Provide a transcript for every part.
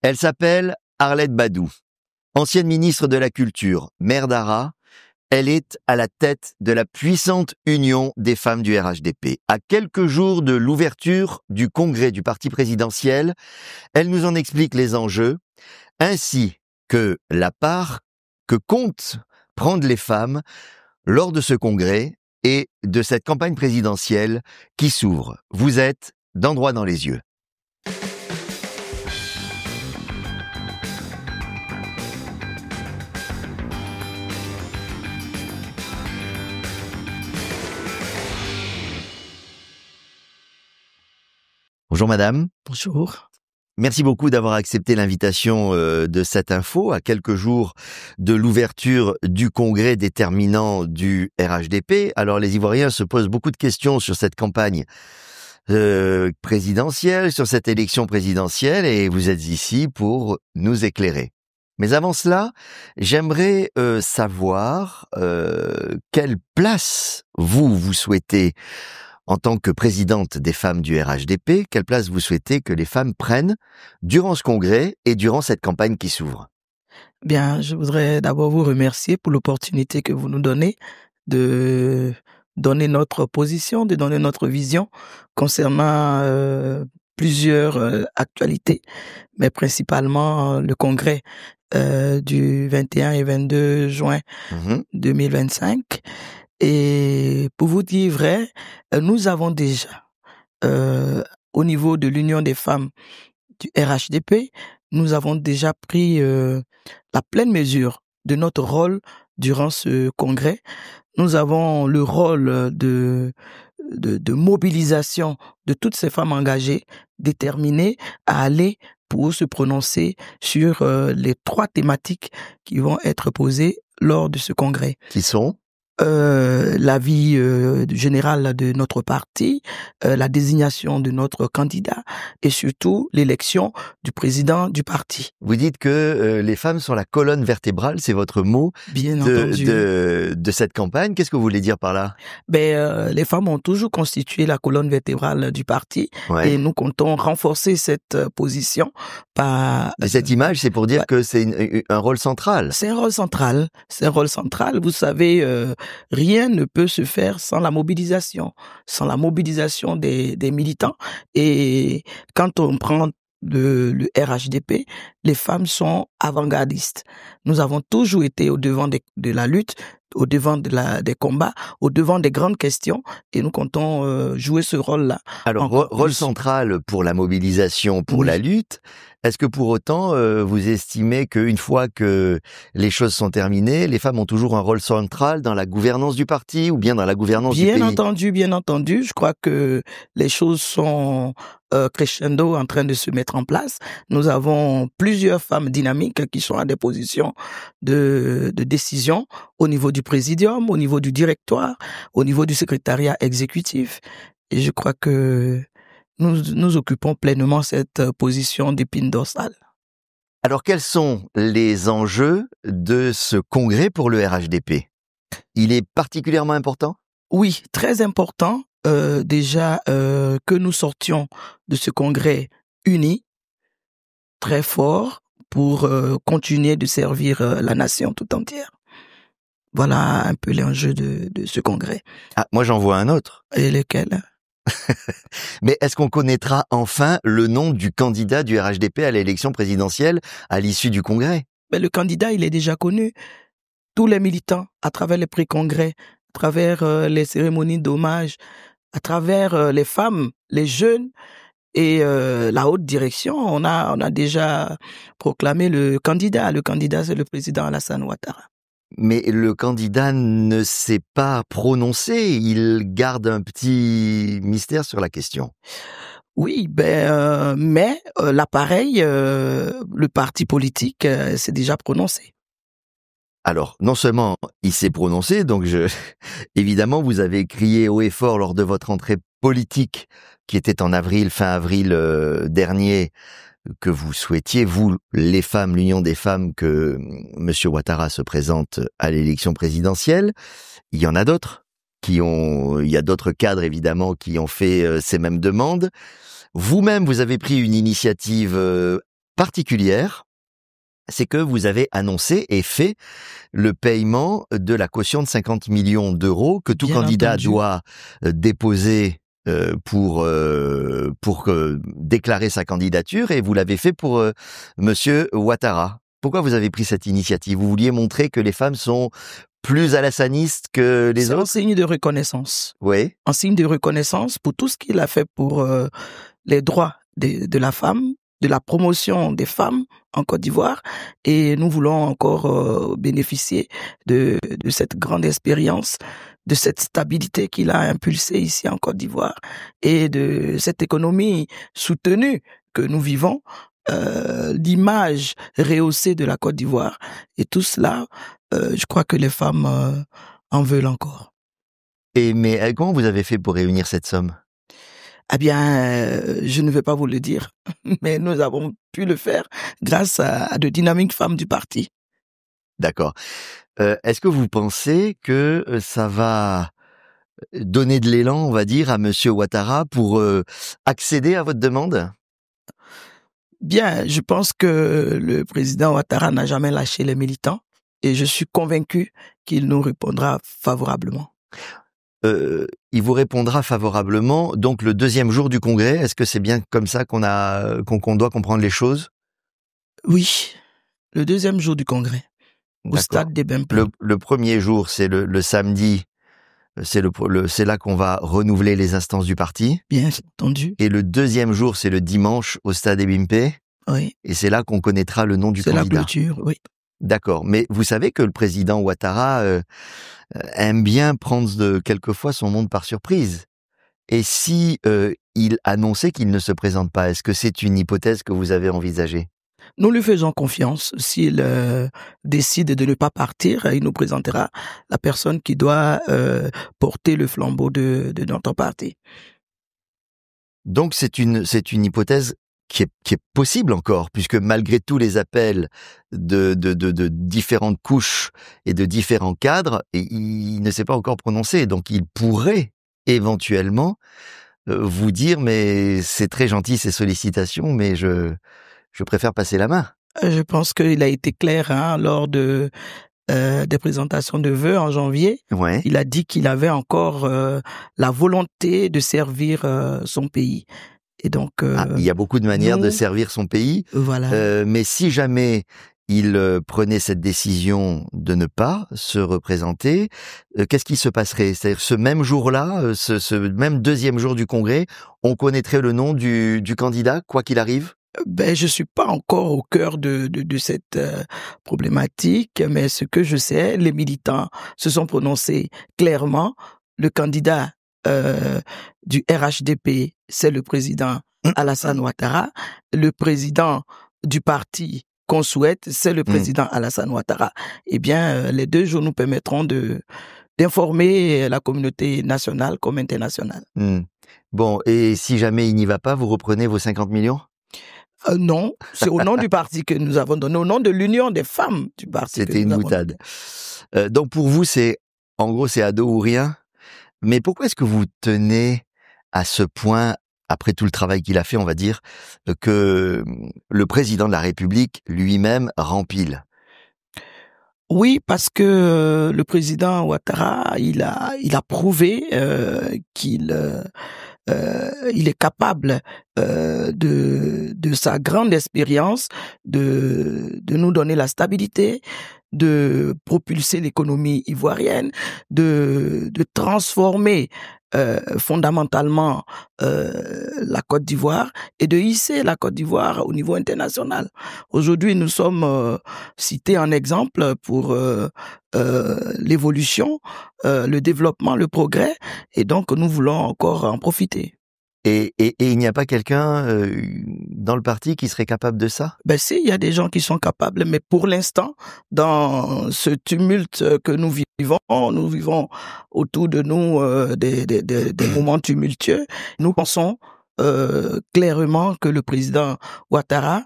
Elle s'appelle Arlette Badou. Ancienne ministre de la Culture, maire d'Arras, elle est à la tête de la puissante union des femmes du RHDP. À quelques jours de l'ouverture du congrès du parti présidentiel, elle nous en explique les enjeux, ainsi que la part que comptent prendre les femmes lors de ce congrès et de cette campagne présidentielle qui s'ouvre. Vous êtes d'En Droit dans les yeux. Bonjour madame. Bonjour. Merci beaucoup d'avoir accepté l'invitation de cette info à quelques jours de l'ouverture du congrès déterminant du RHDP. Alors les Ivoiriens se posent beaucoup de questions sur cette campagne présidentielle, sur cette élection présidentielle, et vous êtes ici pour nous éclairer. Mais avant cela, j'aimerais savoir quelle place vous souhaitez en tant que présidente des femmes du RHDP, quelle place vous souhaitez que les femmes prennent durant ce congrès et durant cette campagne qui s'ouvre? Bien, je voudrais d'abord vous remercier pour l'opportunité que vous nous donnez de donner notre position, de donner notre vision concernant plusieurs actualités, mais principalement le congrès du 21 et 22 juin 2025. Et pour vous dire vrai, nous avons déjà, au niveau de l'Union des femmes du RHDP, nous avons déjà pris la pleine mesure de notre rôle durant ce congrès. Nous avons le rôle de mobilisation de toutes ces femmes engagées, déterminées à aller pour se prononcer sur les 3 thématiques qui vont être posées lors de ce congrès. Qui sont ? La vie générale de notre parti, la désignation de notre candidat et surtout l'élection du président du parti. Vous dites que les femmes sont la colonne vertébrale, c'est votre mot, bien entendu, de cette campagne. Qu'est-ce que vous voulez dire par là? Les femmes ont toujours constitué la colonne vertébrale du parti, ouais. Et nous comptons renforcer cette position par... Et cette image, c'est pour dire que c'est un rôle central. C'est un rôle central. C'est un rôle central. Vous savez, rien ne peut se faire sans la mobilisation des militants. Et quand on prend le RHDP, les femmes sont avant-gardistes. Nous avons toujours été au devant de la lutte, au devant des combats, au devant des grandes questions, et nous comptons jouer ce rôle-là. Alors, rôle central pour la mobilisation, pour la lutte. Est-ce que pour autant, vous estimez qu'une fois que les choses sont terminées, les femmes ont toujours un rôle central dans la gouvernance du parti ou bien dans la gouvernance du pays? Bien entendu. Je crois que les choses sont crescendo en train de se mettre en place. Nous avons plusieurs femmes dynamiques qui sont à des positions de décision au niveau du présidium, au niveau du directoire, au niveau du secrétariat exécutif. Et je crois que nous occupons pleinement cette position d'épine dorsale. Alors, quels sont les enjeux de ce congrès pour le RHDP? Il est particulièrement important? Oui, très important. Déjà que nous sortions de ce congrès unis, très fort, pour continuer de servir la nation tout entière. Voilà un peu l'enjeu de ce congrès. Ah, moi j'en vois un autre. Et lequel? Mais est-ce qu'on connaîtra enfin le nom du candidat du RHDP à l'élection présidentielle à l'issue du congrès? Mais le candidat, il est déjà connu. Tous les militants, à travers les pré-congrès, à travers les cérémonies d'hommage, à travers les femmes, les jeunes et la haute direction, on a déjà proclamé le candidat. Le candidat, c'est le président Alassane Ouattara. Mais le candidat ne s'est pas prononcé, il garde un petit mystère sur la question. Oui, mais l'appareil, le parti politique s'est déjà prononcé. Alors, non seulement il s'est prononcé, donc évidemment, vous avez crié haut et fort lors de votre entrée politique, qui était en avril, fin avril dernier, que vous souhaitiez, vous, les femmes, l'Union des femmes, que M. Ouattara se présente à l'élection présidentielle. Il y en a d'autres il y a d'autres cadres, évidemment, qui ont fait ces mêmes demandes. Vous-même, vous avez pris une initiative particulière, c'est que vous avez annoncé et fait le paiement de la caution de 50 millions d'euros que tout Bien candidat entendu. doit déposer pour déclarer sa candidature, et vous l'avez fait pour Monsieur Ouattara. Pourquoi vous avez pris cette initiative? Vous vouliez montrer que les femmes sont plus alassanistes que les C'est un autres? signe de reconnaissance. Oui, Un signe de reconnaissance pour tout ce qu'il a fait pour les droits de la femme, de la promotion des femmes en Côte d'Ivoire. Et nous voulons encore bénéficier de cette grande expérience, de cette stabilité qu'il a impulsée ici en Côte d'Ivoire et de cette économie soutenue que nous vivons, l'image rehaussée de la Côte d'Ivoire. Et tout cela, je crois que les femmes en veulent encore. mais comment vous avez fait pour réunir cette somme? Eh bien, je ne vais pas vous le dire, mais nous avons pu le faire grâce à de dynamiques femmes du parti. D'accord. Est-ce que vous pensez que ça va donner de l'élan, on va dire, à Monsieur Ouattara pour accéder à votre demande? Bien, je pense que le président Ouattara n'a jamais lâché les militants et je suis convaincu qu'il nous répondra favorablement. Il vous répondra favorablement, donc le deuxième jour du congrès. Est-ce que c'est bien comme ça qu'on doit comprendre les choses? Oui, le deuxième jour du congrès, au D'accord. stade des Bemplés. Le premier jour, c'est le samedi. C'est là qu'on va renouveler les instances du parti. Bien entendu, Et le deuxième jour, c'est le dimanche au stade Ebimpe. oui. Et c'est là qu'on connaîtra le nom du C'est la candidat. clôture, oui. D'accord. Mais vous savez que le président Ouattara aime bien prendre quelquefois son monde par surprise. Et si il annonçait qu'il ne se présente pas, est-ce que c'est une hypothèse que vous avez envisagée? Nous lui faisons confiance. S'il décide de ne pas partir, il nous présentera la personne qui doit porter le flambeau de notre parti. Donc c'est une hypothèse qui est possible encore, puisque malgré tous les appels de différentes couches et de différents cadres, et il ne s'est pas encore prononcé. Donc il pourrait éventuellement vous dire, mais c'est très gentil ces sollicitations, mais je préfère passer la main. Je pense qu'il a été clair lors des présentations de vœux en janvier. Ouais. Il a dit qu'il avait encore la volonté de servir son pays. Et donc, Il y a beaucoup de manières de nous, servir son pays, voilà. mais si jamais il prenait cette décision de ne pas se représenter, qu'est-ce qui se passerait? C'est-à-dire ce même jour-là, ce même deuxième jour du congrès, on connaîtrait le nom du candidat, quoi qu'il arrive? Ben, je suis pas encore au cœur de cette problématique, mais ce que je sais, les militants se sont prononcés clairement. Le candidat du RHDP, c'est le président Alassane Ouattara. Le président du parti qu'on souhaite, c'est le président Alassane Ouattara. Eh bien, les 2 jours nous permettront d'informer la communauté nationale comme internationale. Bon, et si jamais il n'y va pas, vous reprenez vos 50 millions? Non, c'est au nom du parti que nous avons donné, au nom de l'Union des femmes du parti que C'était une nous avons boutade. donné. Donc pour vous, en gros, c'est ado ou rien. Mais pourquoi est-ce que vous tenez à ce point, après tout le travail qu'il a fait, on va dire, que le président de la République lui-même rempile? Oui, parce que le président Ouattara, il a prouvé qu'il il est capable de sa grande expérience de nous donner la stabilité, de propulser l'économie ivoirienne, de transformer fondamentalement la Côte d'Ivoire et de hisser la Côte d'Ivoire au niveau international. Aujourd'hui, nous sommes cités en exemple pour l'évolution, le développement, le progrès, et donc nous voulons encore en profiter. Et il n'y a pas quelqu'un dans le parti qui serait capable de ça? Ben si, il y a des gens qui sont capables, mais pour l'instant, dans ce tumulte que nous vivons autour de nous des moments tumultueux. Nous pensons clairement que le président Ouattara,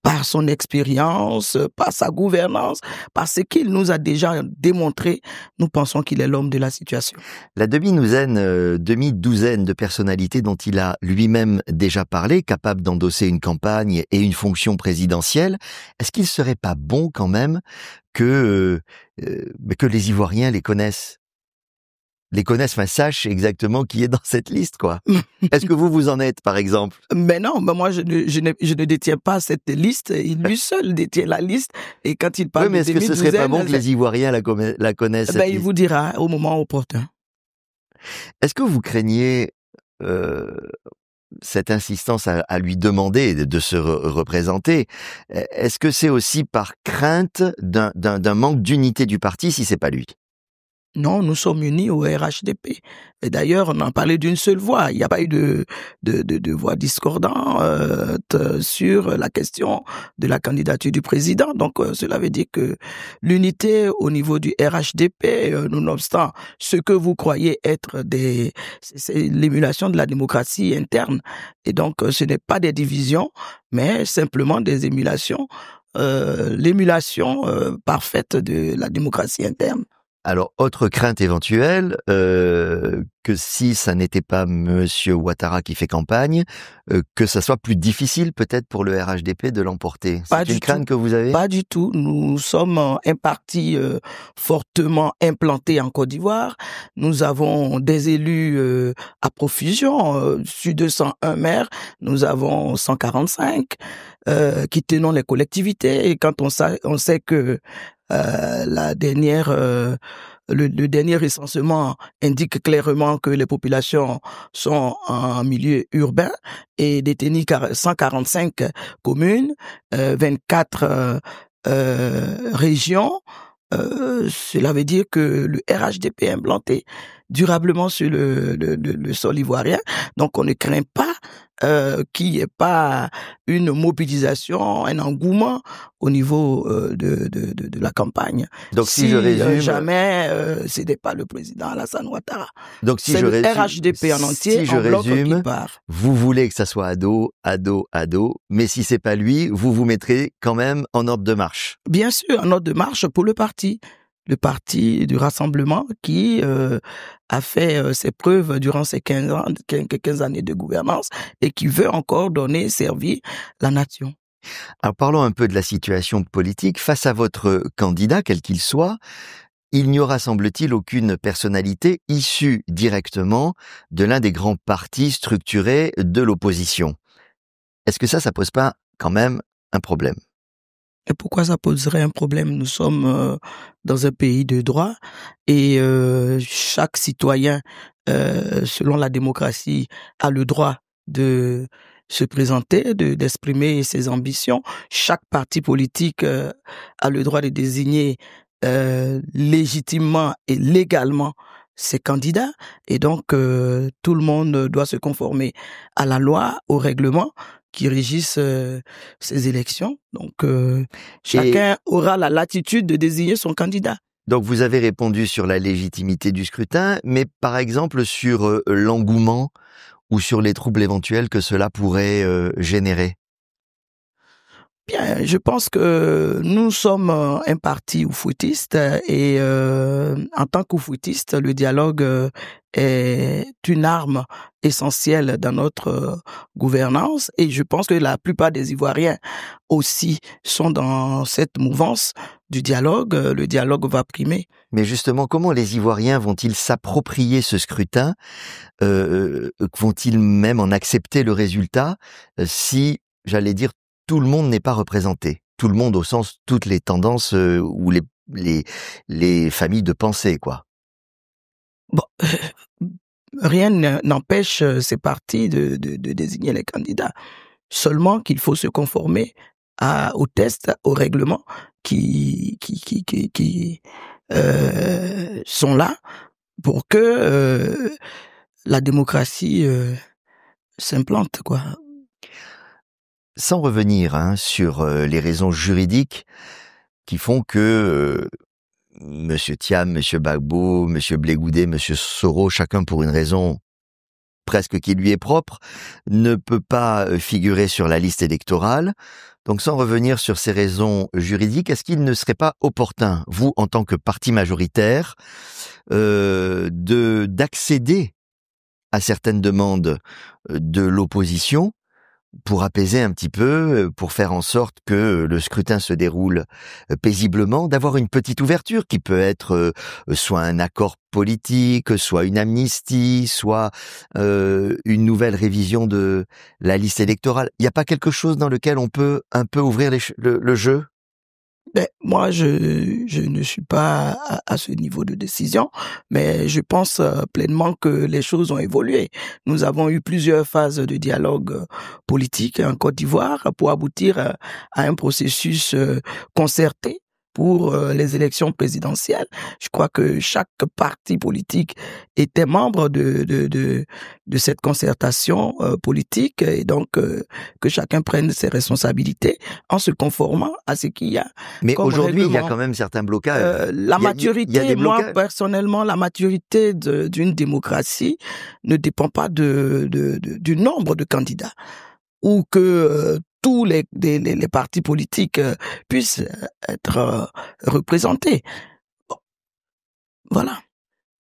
par son expérience, par sa gouvernance, par ce qu'il nous a déjà démontré, nous pensons qu'il est l'homme de la situation. La demi-douzaine de personnalités dont il a lui-même déjà parlé, capables d'endosser une campagne et une fonction présidentielle, est-ce qu'il serait pas bon quand même que les Ivoiriens les connaissent, enfin sachent exactement qui est dans cette liste, quoi. Est-ce que vous en êtes, par exemple? Mais non, moi je ne détiens pas cette liste. Lui seul détient la liste. Et quand il parle oui, mais est-ce que ce serait pas bon que les Ivoiriens la connaissent, cette il liste? vous dira au moment opportun. Est-ce que vous craignez cette insistance à lui demander de se représenter? Est-ce que c'est aussi par crainte d'un manque d'unité du parti si c'est pas lui? Non, nous sommes unis au RHDP. Et d'ailleurs, on en parlait d'une seule voix. Il n'y a pas eu de voix discordantes sur la question de la candidature du président. Donc, cela veut dire que l'unité au niveau du RHDP, nonobstant ce que vous croyez être c'est l'émulation de la démocratie interne. Et donc, ce n'est pas des divisions, mais simplement des émulations, l'émulation parfaite de la démocratie interne. Alors, autre crainte éventuelle, que si ça n'était pas Monsieur Ouattara qui fait campagne, que ça soit plus difficile peut-être pour le RHDP de l'emporter. C'est une crainte que vous avez? Pas du tout. Nous sommes un parti fortement implanté en Côte d'Ivoire. Nous avons des élus à profusion. Sur 201 maires, nous avons 145 qui tenons les collectivités. Et quand on sait que le dernier recensement indique clairement que les populations sont en milieu urbain et détenues 145 communes, 24 régions. Cela veut dire que le RHDP est implanté durablement sur le sol ivoirien. Donc on ne craint pas qu'il n'y ait pas une mobilisation, un engouement au niveau de la campagne. Donc si je résume, jamais c'était pas le président Alassane Ouattara. Donc si c'est je le résume, RHDP en entier, si en bloc résume, qui part. Vous voulez que ça soit ado, mais si c'est pas lui, vous mettrez quand même en ordre de marche. Bien sûr, en ordre de marche pour le parti du Rassemblement qui a fait ses preuves durant ces 15 années de gouvernance et qui veut encore servir la nation. Alors parlons un peu de la situation politique. Face à votre candidat, quel qu'il soit, il n'y aura, semble-t-il, aucune personnalité issue directement de l'un des grands partis structurés de l'opposition. Est-ce que ça pose pas quand même un problème? Et pourquoi ça poserait un problème? Nous sommes dans un pays de droit et chaque citoyen, selon la démocratie, a le droit de se présenter, d'exprimer ses ambitions. Chaque parti politique a le droit de désigner légitimement et légalement ses candidats. Et donc, tout le monde doit se conformer à la loi, au règlement qui régissent ces élections. Donc, chacun aura la latitude de désigner son candidat. Donc, vous avez répondu sur la légitimité du scrutin, mais par exemple sur l'engouement ou sur les troubles éventuels que cela pourrait générer? Bien, je pense que nous sommes un parti oufouitiste et en tant qu'oufouitiste, le dialogue est une arme essentielle dans notre gouvernance et je pense que la plupart des Ivoiriens aussi sont dans cette mouvance du dialogue. Le dialogue va primer. Mais justement, comment les Ivoiriens vont-ils s'approprier ce scrutin? Vont-ils même en accepter le résultat si, j'allais dire, tout le monde n'est pas représenté? Tout le monde au sens toutes les tendances ou les familles de pensée, quoi. Bon, rien n'empêche ces partis de désigner les candidats. Seulement qu'il faut se conformer aux tests, aux règlements qui sont là pour que la démocratie s'implante, quoi. Sans revenir sur les raisons juridiques qui font que Monsieur Thiam, Monsieur Gbagbo, Monsieur Blé Goudé, Monsieur Soro, chacun pour une raison presque qui lui est propre, ne peut pas figurer sur la liste électorale. Donc sans revenir sur ces raisons juridiques, est-ce qu'il ne serait pas opportun, vous en tant que parti majoritaire, d'accéder à certaines demandes de l'opposition pour apaiser un petit peu, pour faire en sorte que le scrutin se déroule paisiblement, d'avoir une petite ouverture qui peut être soit un accord politique, soit une amnistie, soit une nouvelle révision de la liste électorale. Il n'y a pas quelque chose dans lequel on peut un peu ouvrir le jeu? Ben, moi, je ne suis pas à ce niveau de décision, mais je pense pleinement que les choses ont évolué. Nous avons eu plusieurs phases de dialogue politique en Côte d'Ivoire pour aboutir à un processus concerté pour les élections présidentielles. Je crois que chaque parti politique était membre de cette concertation politique et donc que chacun prenne ses responsabilités en se conformant à ce qu'il y a. Mais aujourd'hui, il y a quand même certains blocages. La maturité, il y a des moi blocages. personnellement, la maturité d'une démocratie ne dépend pas du nombre de candidats ou que tous les partis politiques puissent être représentés. Bon, voilà.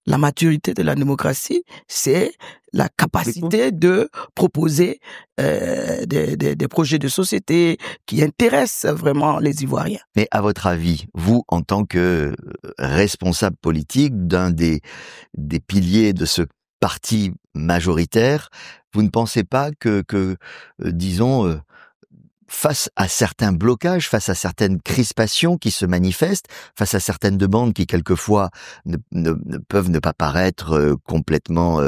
La maturité de la démocratie, c'est la capacité de proposer des projets de société qui intéressent vraiment les Ivoiriens. Mais à votre avis, vous, en tant que responsable politique d'un des piliers de ce parti majoritaire, vous ne pensez pas que disons, face à certains blocages, face à certaines crispations qui se manifestent, face à certaines demandes qui quelquefois ne peuvent ne pas paraître complètement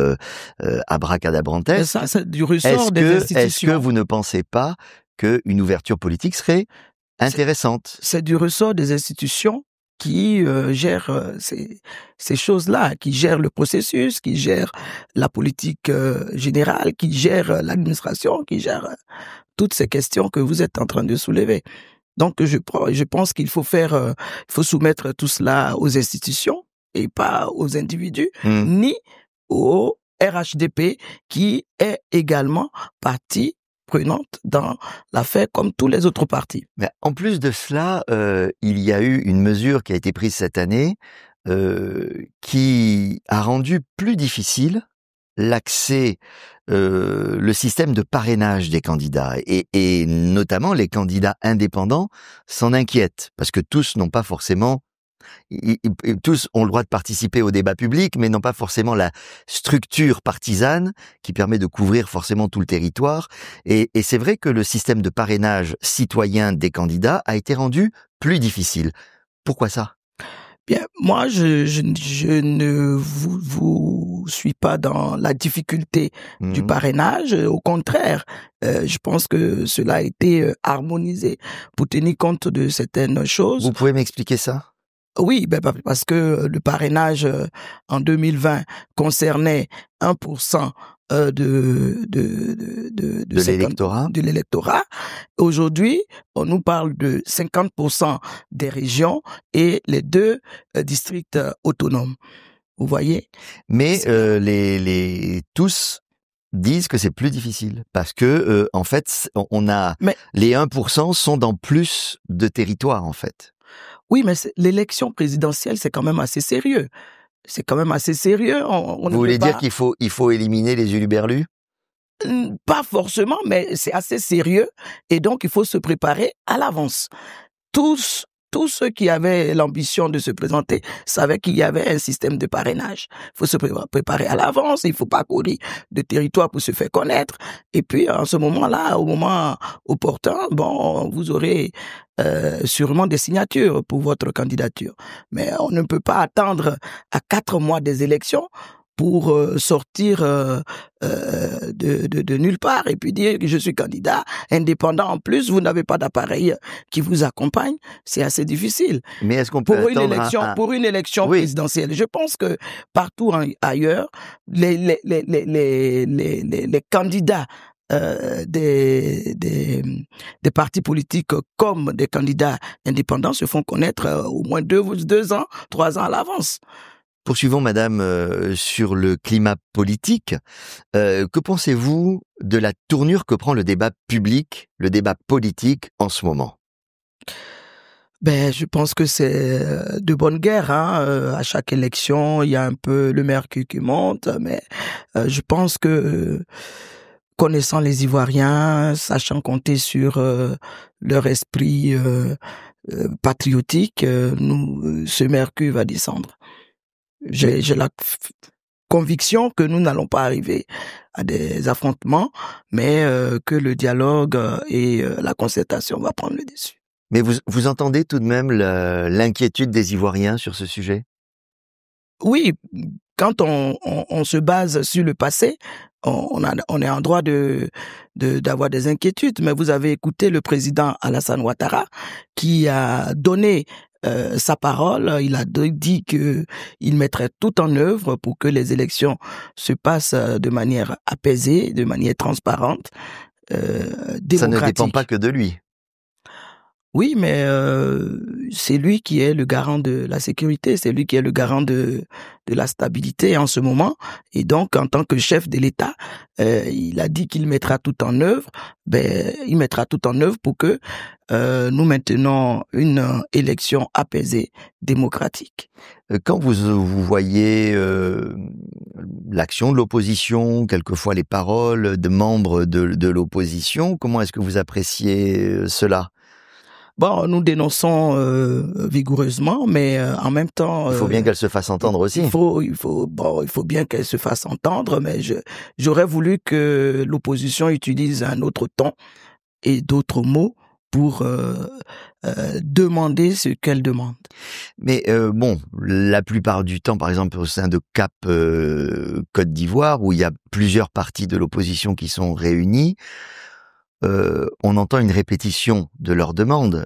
abracadabrantesques, Ça, c'est du ressort des institutions. est-ce que vous ne pensez pas qu'une ouverture politique serait intéressante? C'est du ressort des institutions qui gèrent ces choses-là, qui gèrent le processus, qui gèrent la politique générale, qui gèrent l'administration, qui gèrent toutes ces questions que vous êtes en train de soulever. Donc je pense qu'il faut il faut soumettre tout cela aux institutions et pas aux individus, ni au RHDP qui est également partie prenante dans l'affaire comme tous les autres partis. Mais en plus de cela, il y a eu une mesure qui a été prise cette année qui a rendu plus difficile l'accès, le système de parrainage des candidats et notamment les candidats indépendants s'en inquiètent parce que tous n'ont pas forcément tous ont le droit de participer au débat public, mais n'ont pas forcément la structure partisane qui permet de couvrir forcément tout le territoire. Et c'est vrai que le système de parrainage citoyen des candidats a été rendu plus difficile. Pourquoi ça? Bien, moi, je ne vous suis pas dans la difficulté du parrainage. Au contraire, je pense que cela a été harmonisé pour tenir compte de certaines choses. Vous pouvez m'expliquer ça? Oui, parce que le parrainage en 2020 concernait 1% de l'électorat. Aujourd'hui, on nous parle de 50% des régions et les 2 districts autonomes. Vous voyez? Mais tous disent que c'est plus difficile parce que en fait, les 1% sont dans plus de territoires en fait. Oui, mais l'élection présidentielle, c'est quand même assez sérieux. C'est quand même assez sérieux. Vous voulez dire qu'il faut éliminer les huluberlus? Pas forcément, mais c'est assez sérieux. Et donc, il faut se préparer à l'avance. Tous ceux qui avaient l'ambition de se présenter savaient qu'il y avait un système de parrainage. Il faut se préparer à l'avance, il faut pas courir de territoire pour se faire connaître. Et puis, en ce moment-là, au moment opportun, vous aurez sûrement des signatures pour votre candidature. Mais on ne peut pas attendre à 4 mois des élections pour sortir de nulle part et puis dire que je suis candidat indépendant. En plus, vous n'avez pas d'appareil qui vous accompagne. C'est assez difficile. Mais est-ce qu'on peut pour une élection présidentielle? Je pense que partout ailleurs, les candidats des partis politiques comme des candidats indépendants se font connaître au moins 2 ans, 3 ans à l'avance. Poursuivons, madame, sur le climat politique. Que pensez-vous de la tournure que prend le débat public, le débat politique en ce moment? Je pense que c'est de bonne guerre, hein. À chaque élection, il y a un peu le mercure qui monte, mais je pense que connaissant les Ivoiriens, sachant compter sur leur esprit patriotique, ce mercure va descendre. J'ai la conviction que nous n'allons pas arriver à des affrontements, mais que le dialogue et la concertation va prendre le dessus. Mais vous entendez tout de même l'inquiétude des Ivoiriens sur ce sujet? Oui, quand on se base sur le passé, on est en droit d'avoir des inquiétudes. Mais vous avez écouté le président Alassane Ouattara qui a donné sa parole. Il a dit que il mettrait tout en œuvre pour que les élections se passent de manière apaisée, de manière transparente, démocratique. Ça ne dépend pas que de lui. Oui, mais c'est lui qui est le garant de la sécurité, c'est lui qui est le garant de la stabilité en ce moment. Et donc, en tant que chef de l'État, il a dit qu'il mettra tout en œuvre. Il mettra tout en œuvre pour que nous maintenons une élection apaisée, démocratique. Quand vous voyez l'action de l'opposition, quelquefois les paroles de membres de l'opposition, comment est-ce que vous appréciez cela? Bon, nous dénonçons vigoureusement, mais en même temps, il faut bien qu'elle se fasse entendre aussi. Il faut bien qu'elle se fasse entendre, mais j'aurais voulu que l'opposition utilise un autre ton et d'autres mots pour demander ce qu'elle demande. Mais bon, la plupart du temps, par exemple au sein de CAP Côte d'Ivoire, où il y a plusieurs partis de l'opposition qui sont réunis, on entend une répétition de leurs demandes,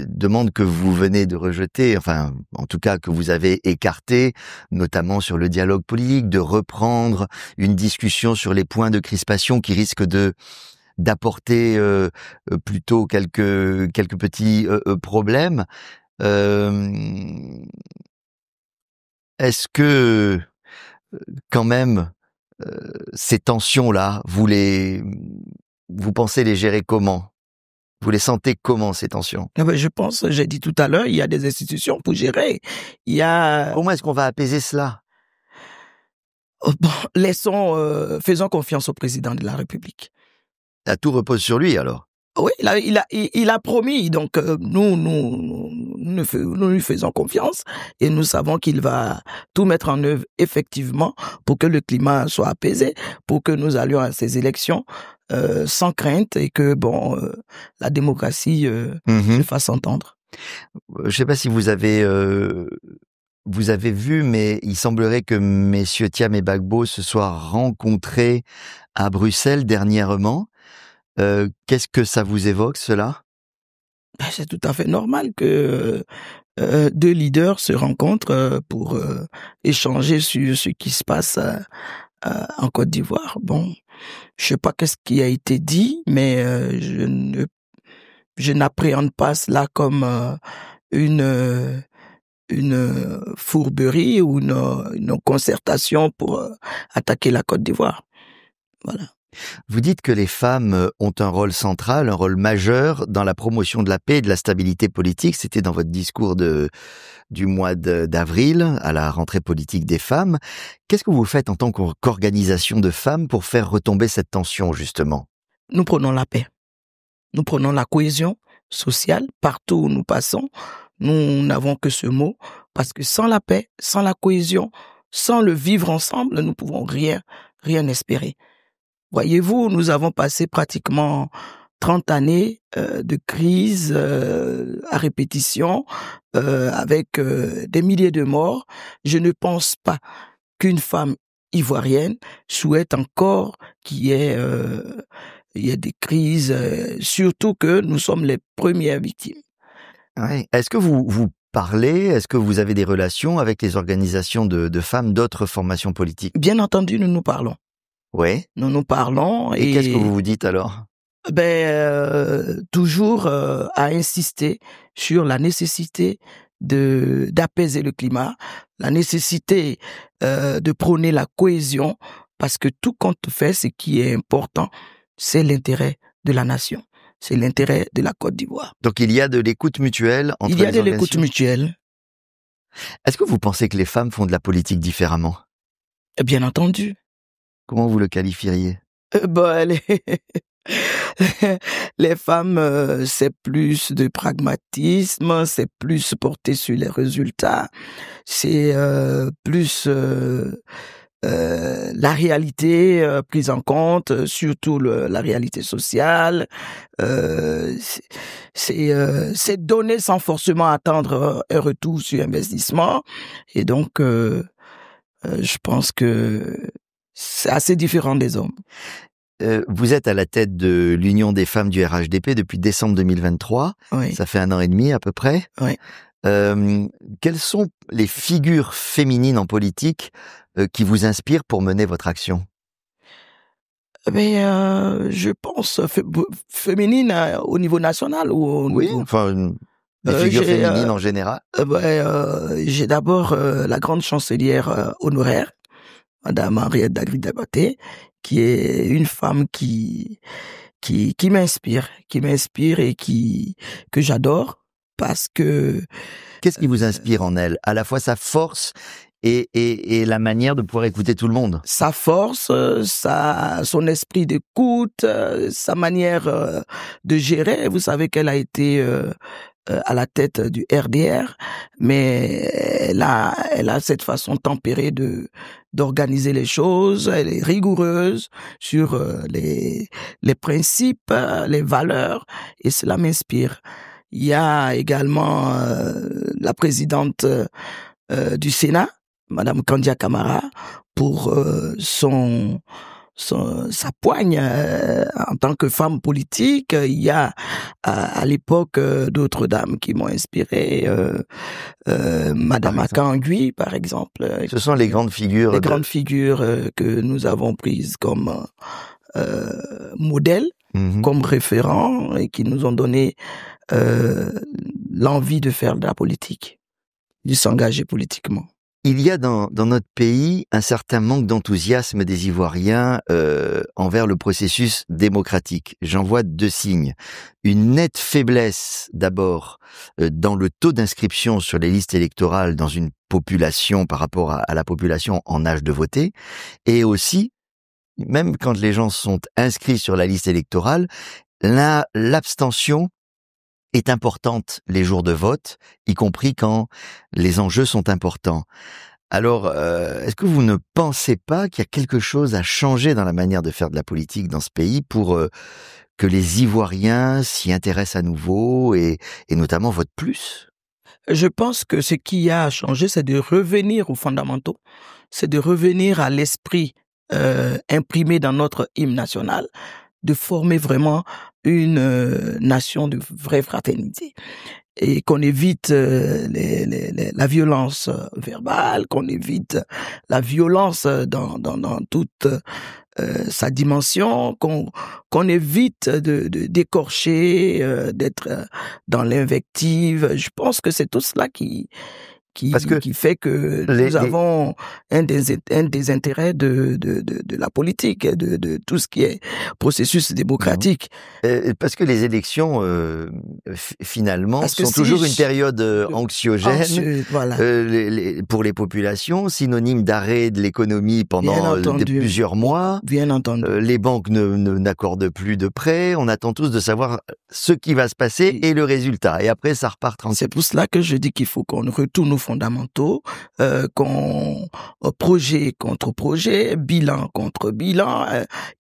demandes que vous venez de rejeter, enfin, en tout cas que vous avez écartées, notamment sur le dialogue politique, de reprendre une discussion sur les points de crispation qui risquent d'apporter plutôt quelques petits problèmes. Est-ce que quand même ces tensions-là, vous pensez les gérer comment? Vous les sentez comment, ces tensions? Je pense, j'ai dit tout à l'heure, il y a des institutions pour gérer. Il y a... Comment est-ce qu'on va apaiser cela? Faisons confiance au président de la République. Tout repose sur lui, alors? Oui, il a promis, donc nous lui faisons confiance et nous savons qu'il va tout mettre en œuvre effectivement pour que le climat soit apaisé, pour que nous allions à ces élections sans crainte et que la démocratie se fasse entendre. Je ne sais pas si vous avez vu, mais il semblerait que messieurs Thiam et Gbagbo se soient rencontrés à Bruxelles dernièrement. Qu'est-ce que ça vous évoque, cela? C'est tout à fait normal que deux leaders se rencontrent pour échanger sur ce qui se passe en Côte d'Ivoire. Bon, je sais pas qu'est-ce qui a été dit, mais je n'appréhende pas cela comme une fourberie ou une concertation pour attaquer la Côte d'Ivoire. Voilà. Vous dites que les femmes ont un rôle central, un rôle majeur dans la promotion de la paix et de la stabilité politique. C'était dans votre discours du mois d'avril, à la rentrée politique des femmes. Qu'est-ce que vous faites en tant qu'organisation de femmes pour faire retomber cette tension, justement? Nous prenons la paix. Nous prenons la cohésion sociale partout où nous passons. Nous n'avons que ce mot, parce que sans la paix, sans la cohésion, sans le vivre ensemble, nous ne pouvons rien espérer. Voyez-vous, nous avons passé pratiquement 30 années de crise à répétition, avec des milliers de morts. Je ne pense pas qu'une femme ivoirienne souhaite encore qu'il y ait des crises, surtout que nous sommes les premières victimes. Ouais. Est-ce que vous parlez, est-ce que vous avez des relations avec les organisations de femmes d'autres formations politiques? Bien entendu, nous nous parlons. Oui. Nous nous parlons. Et qu'est-ce que vous vous dites alors? Toujours à insister sur la nécessité d'apaiser le climat, la nécessité de prôner la cohésion, parce que tout compte fait, ce qui est important, c'est l'intérêt de la nation, c'est l'intérêt de la Côte d'Ivoire. Donc il y a de l'écoute mutuelle entre les organisations. Il y a de l'écoute mutuelle. Est-ce que vous pensez que les femmes font de la politique différemment? Bien entendu. Comment vous le qualifieriez? Les femmes, c'est plus de pragmatisme, c'est plus porté sur les résultats, c'est plus la réalité prise en compte, surtout la réalité sociale. C'est donner sans forcément attendre un retour sur investissement. Et donc, je pense que c'est assez différent des hommes. Vous êtes à la tête de l'Union des femmes du RHDP depuis décembre 2023. Oui. Ça fait 1 an et demi à peu près. Oui. Quelles sont les figures féminines en politique qui vous inspirent pour mener votre action? Mais je pense féminine au niveau national ou au niveau... enfin des figures féminines en général. J'ai d'abord la grande chancelière honoraire, Madame Henriette Dagri-Dabaté, qui est une femme qui m'inspire et que j'adore, parce que... Qu'est-ce qui vous inspire en elle? À la fois sa force et la manière de pouvoir écouter tout le monde. Sa force, son esprit d'écoute, sa manière de gérer. Vous savez qu'elle a été à la tête du RDR, mais elle a cette façon tempérée d'organiser les choses. Elle est rigoureuse sur les principes, les valeurs, et cela m'inspire. Il y a également la présidente du Sénat, Madame Kandia Camara, pour sa poigne en tant que femme politique. Il y a à l'époque d'autres dames qui m'ont inspiré, Madame Akangui par exemple. Ce sont les grandes figures. Les grandes figures que nous avons prises comme modèle, comme référent, et qui nous ont donné l'envie de faire de la politique, de s'engager politiquement. Il y a dans notre pays un certain manque d'enthousiasme des Ivoiriens envers le processus démocratique. J'en vois 2 signes. Une nette faiblesse d'abord dans le taux d'inscription sur les listes électorales dans une population par rapport à la population en âge de voter, et aussi, même quand les gens sont inscrits sur la liste électorale, l'abstention est importante les jours de vote, y compris quand les enjeux sont importants. Alors, est-ce que vous ne pensez pas qu'il y a quelque chose à changer dans la manière de faire de la politique dans ce pays pour que les Ivoiriens s'y intéressent à nouveau et notamment votent plus? Je pense que ce qui a changé, c'est de revenir aux fondamentaux, c'est de revenir à l'esprit imprimé dans notre hymne national, de former vraiment une nation de vraie fraternité, et qu'on évite la violence verbale, qu'on évite la violence dans toute sa dimension, qu'on évite de d'écorcher, d'être dans l'invective. Je pense que c'est tout cela qui fait que nous avons un des intérêts de la politique, de tout ce qui est processus démocratique. Parce que les élections, finalement, sont toujours une période anxiogène, voilà. Pour les populations, synonyme d'arrêt de l'économie pendant plusieurs mois. Bien entendu. Les banques n'accordent plus de prêts. On attend tous de savoir ce qui va se passer et le résultat. Et après, ça repart tranquille. C'est pour cela que je dis qu'il faut qu'on retourne aux fondamentaux, qu'on projet contre projet, bilan contre bilan,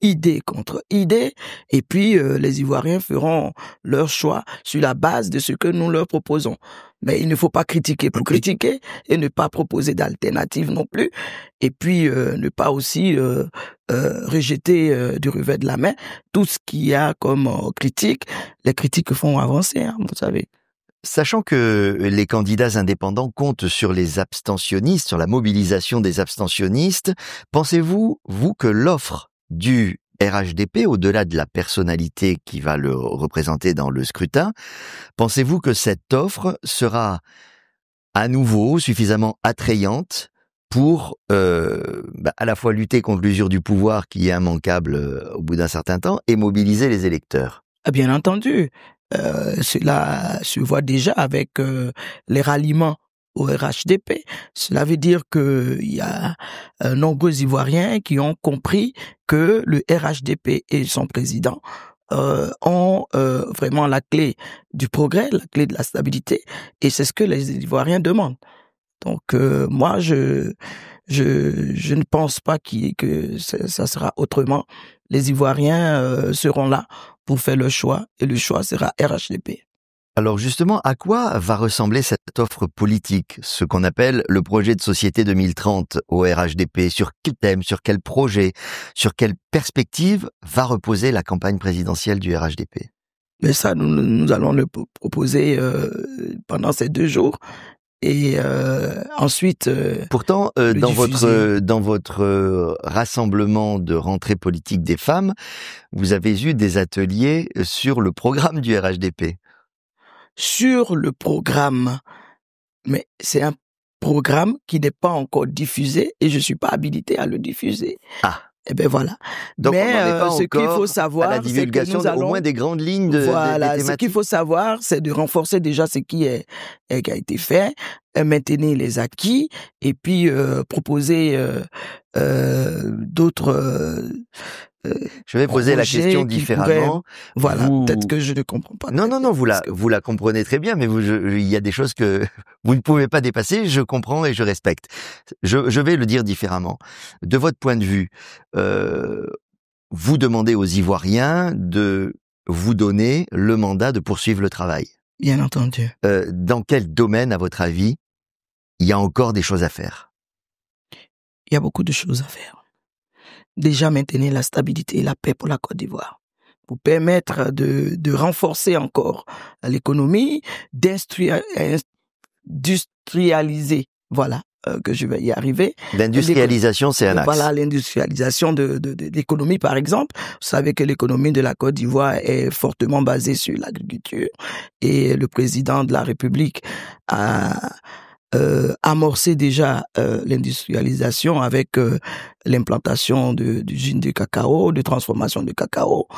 idée contre idée, et puis les Ivoiriens feront leur choix sur la base de ce que nous leur proposons. Mais il ne faut pas critiquer pour critiquer et ne pas proposer d'alternatives non plus, et puis ne pas aussi rejeter du revers de la main tout ce qu'il y a comme critique. Les critiques font avancer, hein, vous savez. Sachant que les candidats indépendants comptent sur les abstentionnistes, sur la mobilisation des abstentionnistes, pensez-vous, vous, que l'offre du RHDP, au-delà de la personnalité qui va le représenter dans le scrutin, pensez-vous que cette offre sera à nouveau suffisamment attrayante pour à la fois lutter contre l'usure du pouvoir qui est immanquable au bout d'un certain temps et mobiliser les électeurs? Bien entendu, cela se voit déjà avec les ralliements au RHDP. Cela veut dire qu'il y a nombreux Ivoiriens qui ont compris que le RHDP et son président ont vraiment la clé du progrès, la clé de la stabilité, et c'est ce que les Ivoiriens demandent. Donc moi, je ne pense pas que ça sera autrement. Les Ivoiriens seront là pour faire le choix, et le choix sera RHDP. Alors justement, à quoi va ressembler cette offre politique, ce qu'on appelle le projet de société 2030 au RHDP? Sur quel thème, sur quel projet, sur quelle perspective va reposer la campagne présidentielle du RHDP? Mais ça, nous allons le proposer pendant ces 2 jours. Et ensuite, pourtant, dans diffuser. votre rassemblement de rentrée politique des femmes, vous avez eu des ateliers sur le programme du RHDP. Sur le programme, mais c'est un programme qui n'est pas encore diffusé et je suis pas habilité à le diffuser. Ah. Eh ben voilà. Donc Mais on n'en est pas ce qu'il faut encore savoir, à la divulgation c'est que nous au moins allons, des grandes lignes des voilà, ce thématiques. qu'il faut savoir, c'est de renforcer déjà ce qui a été fait, maintenir les acquis et puis proposer d'autres Je vais poser la projets question qui différemment. voilà, peut-être que je ne comprends pas Non, très non, bien non, vous ce que la comprenez très bien, mais il y a des choses que vous ne pouvez pas dépasser, je comprends et je respecte. Je vais le dire différemment. De votre point de vue, vous demandez aux Ivoiriens de vous donner le mandat de poursuivre le travail. Bien entendu. Dans quel domaine, à votre avis, il y a encore des choses à faire? Il y a beaucoup de choses à faire. Déjà maintenir la stabilité et la paix pour la Côte d'Ivoire, pour permettre de renforcer encore l'économie, d'industrialiser, voilà, que je vais y arriver. L'industrialisation, c'est un axe. Voilà, l'industrialisation de l'économie, par exemple. Vous savez que l'économie de la Côte d'Ivoire est fortement basée sur l'agriculture et le président de la République a amorcé déjà l'industrialisation avec l'implantation d'usines de cacao, de transformation de cacao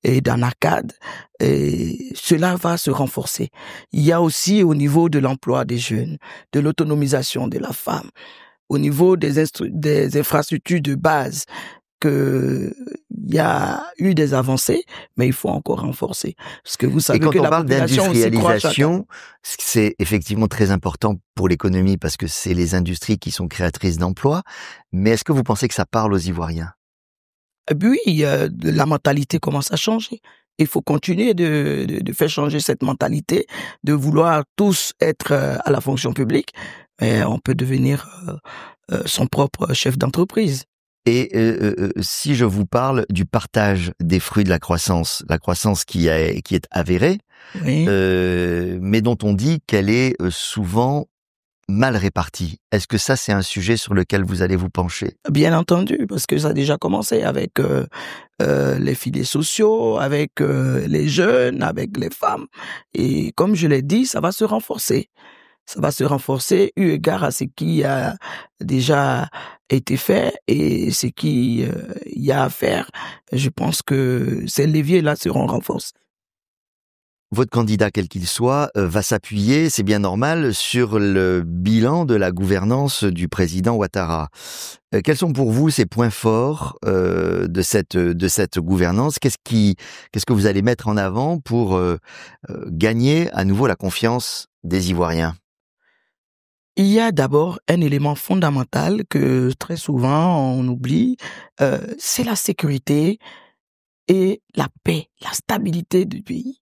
et d'anacade. Et cela va se renforcer. Il y a aussi au niveau de l'emploi des jeunes, de l'autonomisation de la femme, au niveau des infrastructures de base, il y a eu des avancées, mais il faut encore renforcer. Parce que vous savez que la population aussi croît. Et quand on parle d'industrialisation, c'est effectivement très important pour l'économie parce que c'est les industries qui sont créatrices d'emplois. Mais est-ce que vous pensez que ça parle aux Ivoiriens? Oui, la mentalité commence à changer. Il faut continuer de faire changer cette mentalité, de vouloir tous être à la fonction publique. Mais on peut devenir son propre chef d'entreprise. Et si je vous parle du partage des fruits de la croissance qui est avérée, oui. Mais dont on dit qu'elle est souvent mal répartie. Est-ce que ça, c'est un sujet sur lequel vous allez vous pencher? Bien entendu, parce que ça a déjà commencé avec les filets sociaux, avec les jeunes, avec les femmes. Et comme je l'ai dit, ça va se renforcer. Ça va se renforcer eu égard à ce qui a déjà été fait et ce qui y a à faire. Je pense que ces leviers-là seront renforcés. Votre candidat, quel qu'il soit, va s'appuyer, c'est bien normal, sur le bilan de la gouvernance du président Ouattara. Quels sont pour vous ces points forts de cette gouvernance? Qu'est-ce que vous allez mettre en avant pour gagner à nouveau la confiance des Ivoiriens? Il y a d'abord un élément fondamental que très souvent on oublie, c'est la sécurité et la paix, la stabilité du pays.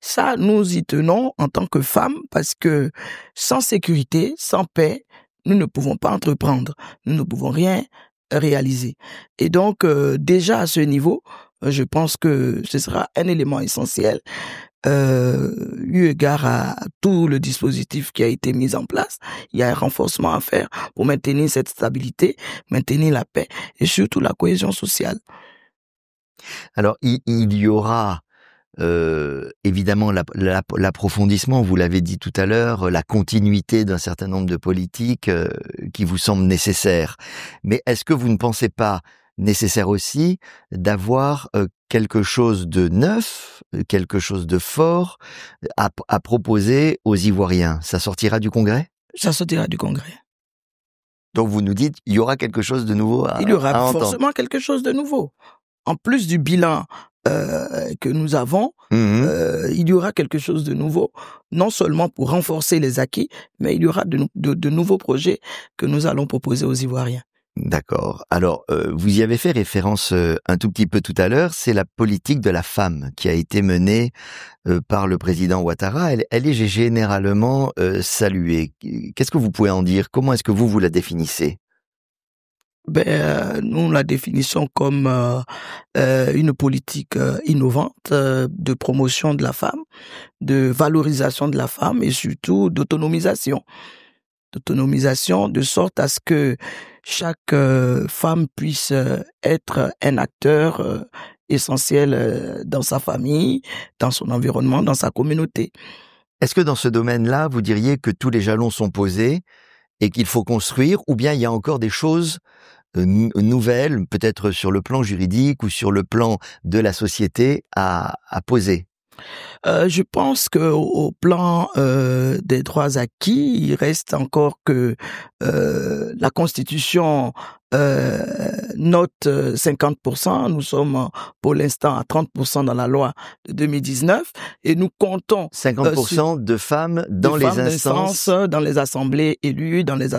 Ça, nous y tenons en tant que femmes parce que sans sécurité, sans paix, nous ne pouvons pas entreprendre, nous ne pouvons rien réaliser. Et donc, déjà à ce niveau, je pense que ce sera un élément essentiel eu égard à tout le dispositif qui a été mis en place. Il y a un renforcement à faire pour maintenir cette stabilité, maintenir la paix et surtout la cohésion sociale. Alors, il y aura évidemment l'approfondissement, vous l'avez dit tout à l'heure, la continuité d'un certain nombre de politiques qui vous semblent nécessaires. Mais est-ce que vous ne pensez pas nécessaire aussi d'avoir quelque chose de neuf, quelque chose de fort à proposer aux Ivoiriens? Ça sortira du Congrès? Ça sortira du Congrès. Donc vous nous dites, il y aura quelque chose de nouveau à Il y aura entendre. forcément quelque chose de nouveau. En plus du bilan que nous avons, il y aura quelque chose de nouveau, non seulement pour renforcer les acquis, mais il y aura de nouveaux projets que nous allons proposer aux Ivoiriens. D'accord. Alors, vous y avez fait référence un tout petit peu tout à l'heure, c'est la politique de la femme qui a été menée par le président Ouattara. Elle est généralement saluée. Qu'est-ce que vous pouvez en dire? Comment est-ce que vous la définissez? Nous la définissons comme une politique innovante de promotion de la femme, de valorisation de la femme et surtout d'autonomisation. D'autonomisation de sorte à ce que chaque femme puisse être un acteur essentiel dans sa famille, dans son environnement, dans sa communauté. Est-ce que dans ce domaine-là, vous diriez que tous les jalons sont posés et qu'il faut construire, ou bien il y a encore des choses nouvelles, peut-être sur le plan juridique ou sur le plan de la société, à poser? Je pense que au plan des droits acquis, il reste encore que la Constitution note 50%. Nous sommes pour l'instant à 30% dans la loi de 2019 et nous comptons 50% de femmes dans les instances, dans les assemblées élues, dans les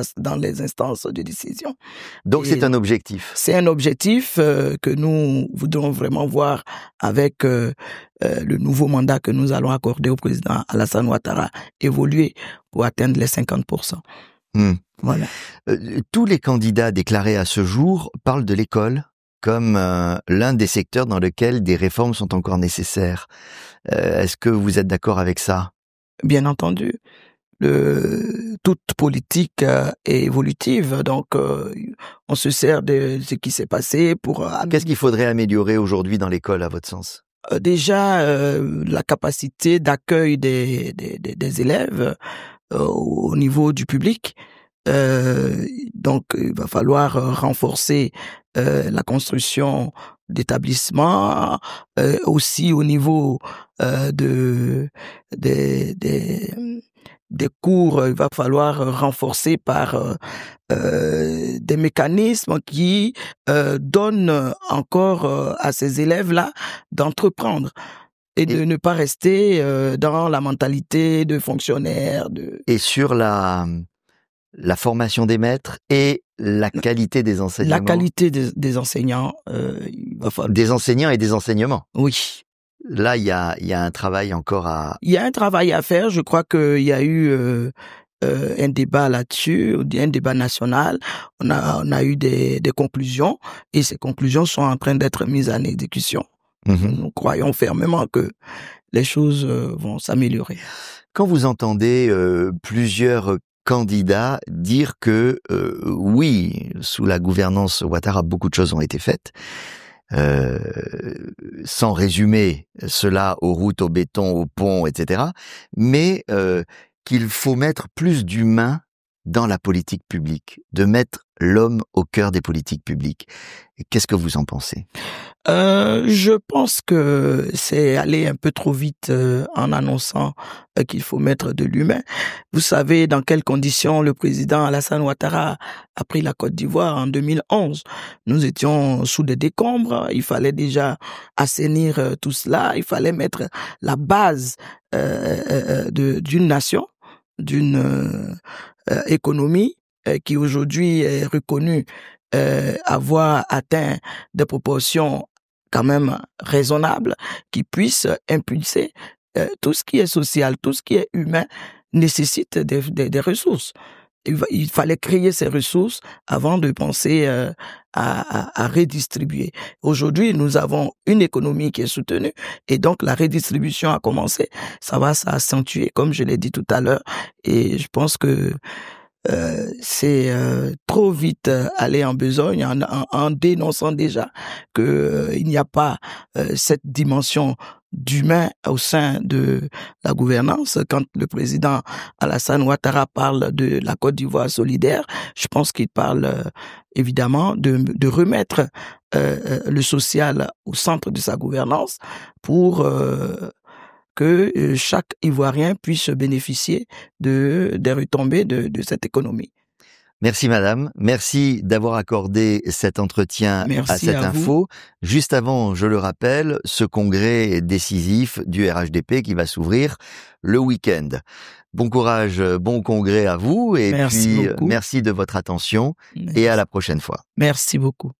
instances de décision. Donc c'est un objectif. C'est un objectif que nous voudrons vraiment voir avec le nouveau mandat que nous allons accorder au président Alassane Ouattara, évoluer pour atteindre les 50%. Voilà. Tous les candidats déclarés à ce jour parlent de l'école comme l'un des secteurs dans lequel des réformes sont encore nécessaires. Est-ce que vous êtes d'accord avec ça? Bien entendu. Toute politique est évolutive, donc on se sert de ce qui s'est passé pour... Qu'est-ce qu'il faudrait améliorer aujourd'hui dans l'école, à votre sens? Déjà, la capacité d'accueil des élèves au niveau du public. Donc, il va falloir renforcer la construction d'établissements, aussi au niveau des cours. Il va falloir renforcer par des mécanismes qui donnent encore à ces élèves-là d'entreprendre. Et de ne pas rester dans la mentalité de fonctionnaire. Et sur la formation des maîtres et la qualité des enseignements. La qualité des enseignants, il va falloir... Des enseignants et des enseignements. Oui. Là, il y a un travail encore à... Il y a un travail à faire. Je crois qu'il y a eu un débat là-dessus, un débat national. On a eu des conclusions et ces conclusions sont en train d'être mises en exécution. Nous croyons fermement que les choses vont s'améliorer. Quand vous entendez plusieurs candidats dire que oui, sous la gouvernance Ouattara, beaucoup de choses ont été faites, sans résumer cela aux routes, au béton, aux ponts, etc., mais qu'il faut mettre plus d'humain dans la politique publique, de mettre l'homme au cœur des politiques publiques. Qu'est-ce que vous en pensez? Je pense que c'est aller un peu trop vite en annonçant qu'il faut mettre de l'humain. Vous savez dans quelles conditions le président Alassane Ouattara a pris la Côte d'Ivoire en 2011. Nous étions sous des décombres, il fallait déjà assainir tout cela, il fallait mettre la base d'une nation, d'une économie qui aujourd'hui est reconnue avoir atteint des proportions quand même raisonnables, qui puissent impulser tout ce qui est social, tout ce qui est humain nécessite des ressources. Il fallait créer ces ressources avant de penser à redistribuer. Aujourd'hui, nous avons une économie qui est soutenue et donc la redistribution a commencé. Ça va s'accentuer, comme je l'ai dit tout à l'heure, et je pense que c'est trop vite aller en besogne en dénonçant déjà que il n'y a pas cette dimension d'humain au sein de la gouvernance. Quand le président Alassane Ouattara parle de la Côte d'Ivoire solidaire, je pense qu'il parle évidemment de remettre le social au centre de sa gouvernance pour que chaque Ivoirien puisse bénéficier des retombées de cette économie. Merci madame, merci d'avoir accordé cet entretien à cette info. Juste avant, je le rappelle, ce congrès décisif du RHDP qui va s'ouvrir le week-end. Bon courage, bon congrès à vous et merci puis beaucoup. Merci de votre attention et à la prochaine fois. Merci beaucoup.